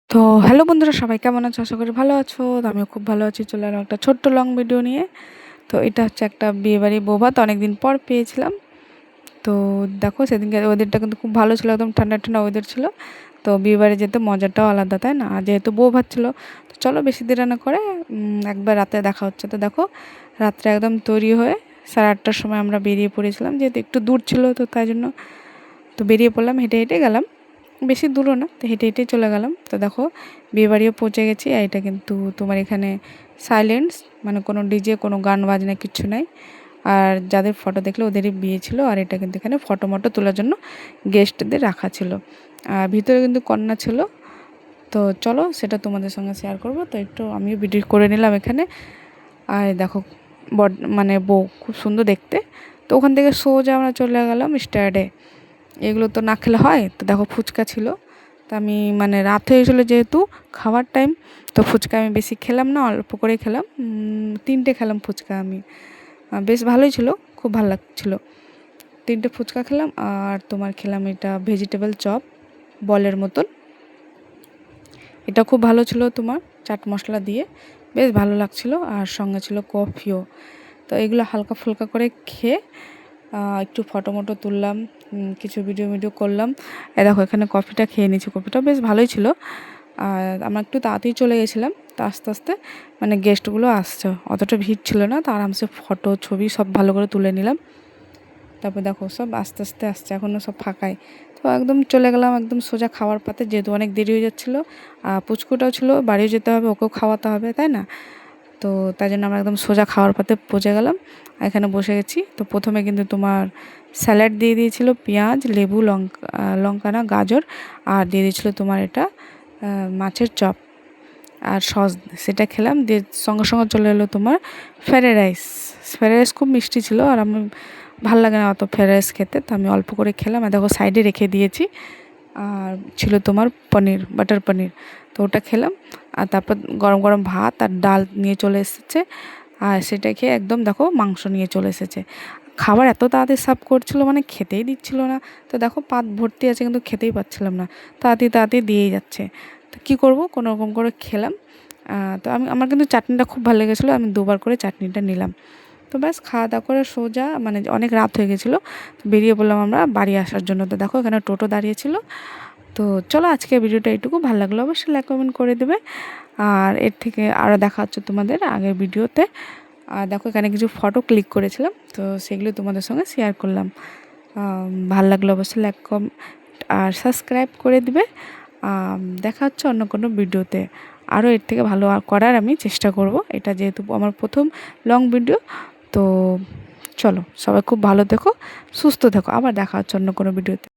তো হ্যালো বন্ধুরা, সবাই কেমন আছো? আশা করি ভালো আছো। তো আমিও খুব ভালো আছি। চলে এলাম একটা ছোট্ট লং ভিডিও নিয়ে। তো এটা হচ্ছে একটা বিয়েবাড়ি বৌভাত, অনেকদিন পর পেয়েছিলাম। তো দেখো, সেদিনকে ওয়েদারটা কিন্তু খুব ভালো ছিল, একদম ঠান্ডা ঠান্ডা ওয়েদার ছিল। তো বিয়েবাড়ি যেতে মজাটাও আলাদা, তাই না? আর যেহেতু বৌভাত ছিল, তো চলো বেশি দেরি না করে একবার রাতে দেখা হচ্ছে। তো দেখো, রাত্রে একদম তৈরি হয়ে 8:30টার সময় আমরা বেরিয়ে পড়েছিলাম, যেহেতু একটু দূর ছিল, তো তাই জন্য তো বেরিয়ে পড়লাম, হেঁটে হেঁটে গেলাম। বেশি দূরও না, তো হেঁটে হেঁটে চলে গেলাম। তো দেখো, বিয়েবাড়িও পৌঁছে গেছি। আর এটা কিন্তু তোমার এখানে সাইলেন্স, মানে কোনো ডিজে, কোনো গান বাজনা কিচ্ছু নাই। আর যাদের ফটো দেখলে ওদেরই বিয়ে ছিল। আর এটা কিন্তু এখানে ফটো মটো তোলার জন্য গেস্টদের রাখা ছিল। আর ভিতরে কিন্তু কন্যা ছিল। তো চলো সেটা তোমাদের সঙ্গে শেয়ার করব। তো একটু আমিও ভিডিও করে নিলাম এখানে। আর দেখো, মানে বউ খুব সুন্দর দেখতে। তো ওখান থেকে সোজা আমরা চলে গেলাম স্ট্যান্ডে। এগুলো তো না খেলে হয়। তো দেখো, ফুচকা ছিল। তো আমি মানে রাত হয়ে গেছিলো যেহেতু, খাওয়ার টাইম, তো ফুচকা আমি বেশি খেলাম না, অল্প করেই খেলাম। 3টে খেলাম ফুচকা আমি। বেশ ভালোই ছিল, খুব ভালো লাগছিলো। 3টে ফুচকা খেলাম। আর তোমার খেলাম এটা ভেজিটেবল চপ, বলের মতন। এটা খুব ভালো ছিল, তোমার চাট মশলা দিয়ে বেশ ভালো লাগছিলো। আর সঙ্গে ছিল কফিও। তো এগুলো হালকা ফুলকা করে খেয়ে একটু ফটো মটো তুললাম, কিছু ভিডিও করলাম। দেখো, এখানে কফিটা খেয়ে নিয়েছি, কফিটা বেশ ভালোই ছিল। আর আমরা একটু তাড়াতাড়ি চলে গেছিলাম। তো আস্তে আস্তে মানে গেস্টগুলো আসছে, অতটা ভিড় ছিল না। তো আরামসে ফটো ছবি সব ভালো করে তুলে নিলাম। তারপর দেখো, সব আস্তে আস্তে আসছে, এখনও সব ফাঁকাই। তো একদম চলে গেলাম একদম সোজা খাওয়ার পাতে, যেহেতু অনেক দেরি হয়ে যাচ্ছিলো। পুচকুটাও ছিল, বাড়িও যেতে হবে, ওকেও খাওয়াতে হবে, তাই না? তো তাই জন্য আমরা একদম সোজা খাওয়ার পাতে পৌঁছে গেলাম। এখানে বসে গেছি। তো প্রথমে কিন্তু তোমার স্যালাড দিয়ে দিয়েছিল, পেঁয়াজ, লেবু, লঙ্কা না গাজর। আর দিয়ে দিয়েছিলো তোমার এটা মাছের চপ আর সস। সেটা খেলাম, দিয়ে সঙ্গে সঙ্গে চলে এলো তোমার ফ্রায়েড রাইস। ফ্রায়েড রাইস খুব মিষ্টি ছিল, আর আমি ভালো লাগে না অত ফ্রায়েড রাইস খেতে, তো আমি অল্প করে খেলাম। আর দেখো, সাইডে রেখে দিয়েছি। আর ছিল তোমার পনির, বাটার পনির। তো ওটা খেলাম। আর তারপর গরম গরম ভাত আর ডাল নিয়ে চলে এসেছে। আর সেটা খেয়ে একদম দেখো, মাংস নিয়ে চলে এসেছে। খাবার এত তাড়াতাড়ি সার্ভ করছিল, মানে খেতেই দিচ্ছিল না। তো দেখো, পাত ভর্তি আছে কিন্তু খেতেই পাচ্ছিলাম না, তাড়াতাড়ি তাড়াতাড়ি দিয়েই যাচ্ছে। তো কী করবো, কোনো রকম করে খেলাম। তো আমার কিন্তু চাটনিটা খুব ভালো লেগেছিলো, আমি 2বার করে চাটনিটা নিলাম। তো ব্যাস খাওয়া দাওয়া করে সোজা, মানে অনেক রাত হয়ে গেছিলো, বেরিয়ে পড়লাম আমরা বাড়ি আসার জন্য। তো দেখো, এখানে টোটো দাঁড়িয়েছিল। তো চলো, আজকে ভিডিওটা এইটুকু। ভালো লাগলো অবশ্যই লাইক কমেন্ট করে দেবে। আর এর থেকে আরও দেখা হচ্ছে তোমাদের আগের ভিডিওতে। আর দেখো, এখানে কিছু ফটো ক্লিক করেছিলাম, তো সেগুলো তোমাদের সঙ্গে শেয়ার করলাম। ভালো লাগলো অবশ্যই লাইক আর সাবস্ক্রাইব করে দিবে। দেখা হচ্ছে অন্য কোনো ভিডিওতে। আরও এর থেকে ভালো করার আমি চেষ্টা করব। এটা যেহেতু আমার প্রথম লং ভিডিও। তো চলো, সবাই খুব ভালো থেকো, সুস্থ থেকো। আবার দেখা হচ্ছে অন্য কোনো ভিডিওতে।